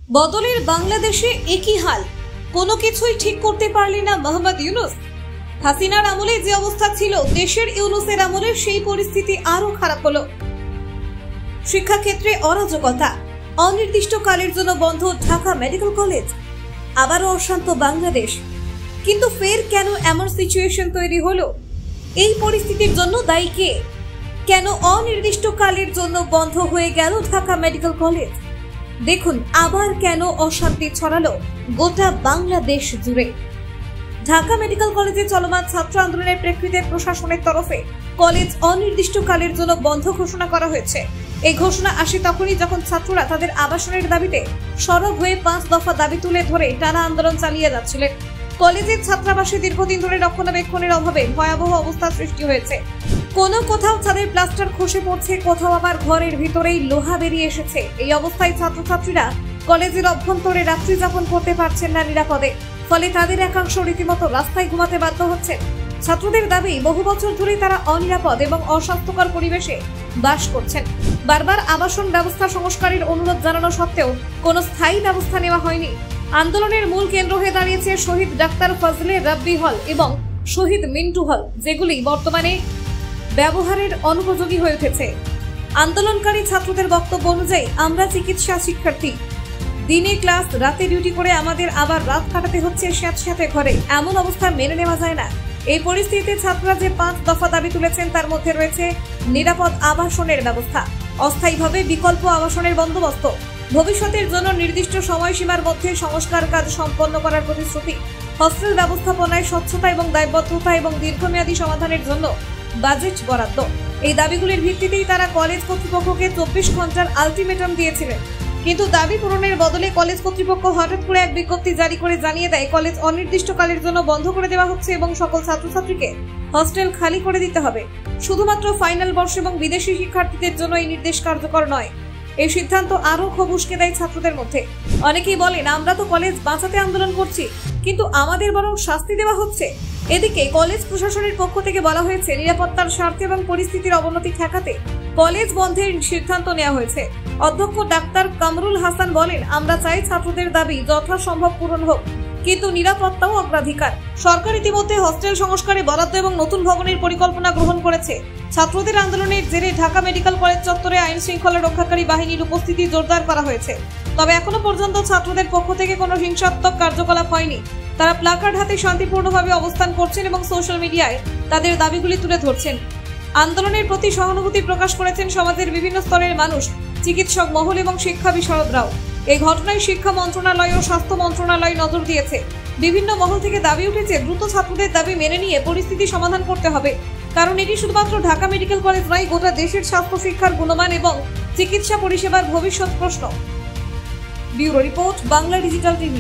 বদলের বাংলাদেশে একই হাল, কোনো কিছুই ঠিক করতে পারলি না মোহাম্মদ ইউনূস। হাসিনার আমলে যে অবস্থা ছিল, দেশের ইউনূসের আমলে সেই পরিস্থিতি আরো খারাপ হলো। শিক্ষাক্ষেত্রে অরাজকতা, অনির্দিষ্টকালের জন্য বন্ধ ঢাকা মেডিকেল কলেজ, আবারও অশান্ত বাংলাদেশ। কিন্তু ফের কেন এমন সিচুয়েশন তৈরি হলো? এই পরিস্থিতির জন্য দায়ী কে? কেন অনির্দিষ্টকালের জন্য বন্ধ হয়ে গেল ঢাকা মেডিকেল কলেজ? দেখুন আবার কেন অশান্তি ছড়ালো গোটা বাংলাদেশ জুড়ে। ঢাকা মেডিকেল কলেজে চলমান ছাত্র আন্দোলনের প্রেক্ষিতে প্রশাসনের তরফে কলেজ অনির্দিষ্টকালের জন্য বন্ধ ঘোষণা করা হয়েছে। এই ঘোষণা আসে তখনই যখন ছাত্ররা তাদের আবাসনের দাবিতে সরব হয়ে 5 দফা দাবি তুলে ধরে টানা আন্দোলন চালিয়ে যাচ্ছিলেন। কলেজের ছাত্রাবাসে দীর্ঘদিন ধরে রক্ষণাবেক্ষণের অভাবে ভয়াবহ অবস্থা সৃষ্টি হয়েছে। কোথাও ছাদের প্লাস্টার খসে পড়ছে, কোথাও আবার ঘরের ভিতরেই লোহা বেরিয়ে এসেছে। এই অবস্থায় ছাত্রছাত্রীরা কলেজের অভ্যন্তরে রাত্রি যাপন করতে পারছেন না নিরাপদে, ফলে তাদের একাংশ রীতিমতো রাস্তায় ঘুমাতে বাধ্য হচ্ছেন। ছাত্রদের দাবি, বহু বছর ধরে তারা অনিরাপদ এবং অস্বাস্থ্যকর পরিবেশে বাস করছেন। বারবার আবাসন ব্যবস্থা সংস্কারের অনুরোধ জানানো সত্ত্বেও কোনো স্থায়ী ব্যবস্থা নেওয়া হয়নি। আন্দোলনের মূল কেন্দ্র হয়ে দাঁড়িয়েছে শহীদ ডাক্তার ফজলে রাব্বি হল এবং শহীদ মিন্টু হল, যেগুলি বর্তমানে ব্যবহারের অনুপযোগী হয়ে উঠেছে। আন্দোলনকারী ছাত্রদের বক্তব্য অনুযায়ী, আমরা চিকিৎসা শিক্ষার্থী, দিনে ক্লাস, রাতে ডিউটি করে আমাদের আবার রাত কাটাতে হচ্ছে স্যাঁতস্যাঁতে ঘরে। এমন অবস্থা মেনে নেওয়া যায় না। এই পরিস্থিতিতে ছাত্ররা যে 5 দফা দাবি তুলেছেন তার মধ্যে রয়েছে নিরাপদ আবাসনের ব্যবস্থা, অস্থায়ীভাবে বিকল্প আবাসনের বন্দোবস্ত, ভবিষ্যতের জন্য নির্দিষ্ট সময়সীমার মধ্যে সংস্কার কাজ সম্পন্ন করার প্রতিশ্রুতি, হস্টেল ব্যবস্থাপনায় স্বচ্ছতা এবং দায়বদ্ধতা এবং দীর্ঘমেয়াদী সমাধানের জন্য বাজেট বরাদ্দ। এই দাবিগুলির ভিত্তিতেই তারা কলেজ কর্তৃপক্ষকে 24 ঘন্টার আলটিমেটাম দিয়েছিলেন। কিন্তু দাবি পূরণের বদলে কলেজ কর্তৃপক্ষ হঠাৎ করে এক বিজ্ঞপ্তি জারি করে জানিয়ে দেয় কলেজ অনির্দিষ্টকালের জন্য বন্ধ করে দেওয়া হচ্ছে এবং সকল ছাত্রছাত্রীকে হস্টেল খালি করে দিতে হবে। শুধুমাত্র ফাইনাল বর্ষ এবং বিদেশি শিক্ষার্থীদের জন্য এই নির্দেশ কার্যকর নয়। এই সিদ্ধান্ত আরো ক্ষোভ উস্কে দেয় ছাত্রদের মধ্যে। অনেকেই বলেন, আমরা তো কলেজ বাঁচাতে আন্দোলন করছি, কিন্তু আমাদের বরং শাস্তি দেওয়া হচ্ছে। এদিকে কলেজ প্রশাসনের পক্ষ থেকে বলা হয়েছে, নিরাপত্তার স্বার্থে এবং পরিস্থিতির অবনতি ঠেকাতে কলেজ বন্ধের সিদ্ধান্ত নেওয়া হয়েছে। অধ্যক্ষ ডাক্তার কামরুল হাসান বলেন, আমরা চাই ছাত্রদের দাবি যথাসম্ভব পূরণ হোক, কিন্তু নিরাপত্তাও অগ্রাধিকার। সরকার ইতিমধ্যে হস্টেল সংস্কারে বরাদ্দ এবং নতুন ভবনের পরিকল্পনা গ্রহণ করেছে। ছাত্রদের আন্দোলনের জেরে ঢাকা মেডিকেল কলেজ চত্বরে আইন শৃঙ্খলা রক্ষাকারী বাহিনীর উপস্থিতি জোরদার করা হয়েছে। তবে এখনো পর্যন্ত ছাত্রদের পক্ষ থেকে কোনো হিংসাত্মক কার্যকলাপ হয়নি। তারা প্লাকার্ড হাতে শান্তিপূর্ণভাবে অবস্থান করছেন এবং সোশ্যাল মিডিয়ায় তাদের দাবিগুলি তুলে ধরছেন। আন্দোলনের প্রতি সহানুভূতি প্রকাশ করেছেন সমাজের বিভিন্ন স্তরের মানুষ, চিকিৎসক মহল এবং শিক্ষা বিশারদরাও। এই ঘটনায় শিক্ষা মন্ত্রণালয় ও স্বাস্থ্য মন্ত্রণালয় নজর দিয়েছে। বিভিন্ন মহল থেকে দাবি উঠেছে, দ্রুত ছাত্রদের দাবি মেনে নিয়ে পরিস্থিতি সমাধান করতে হবে, কারণ এটি শুধুমাত্র ঢাকা মেডিকেল কলেজ নয়, গোটা দেশের স্বাস্থ্য শিক্ষার গুণমান এবং চিকিৎসা পরিষেবার ভবিষ্যৎ প্রশ্ন। Bureau report, Bangla digital TV.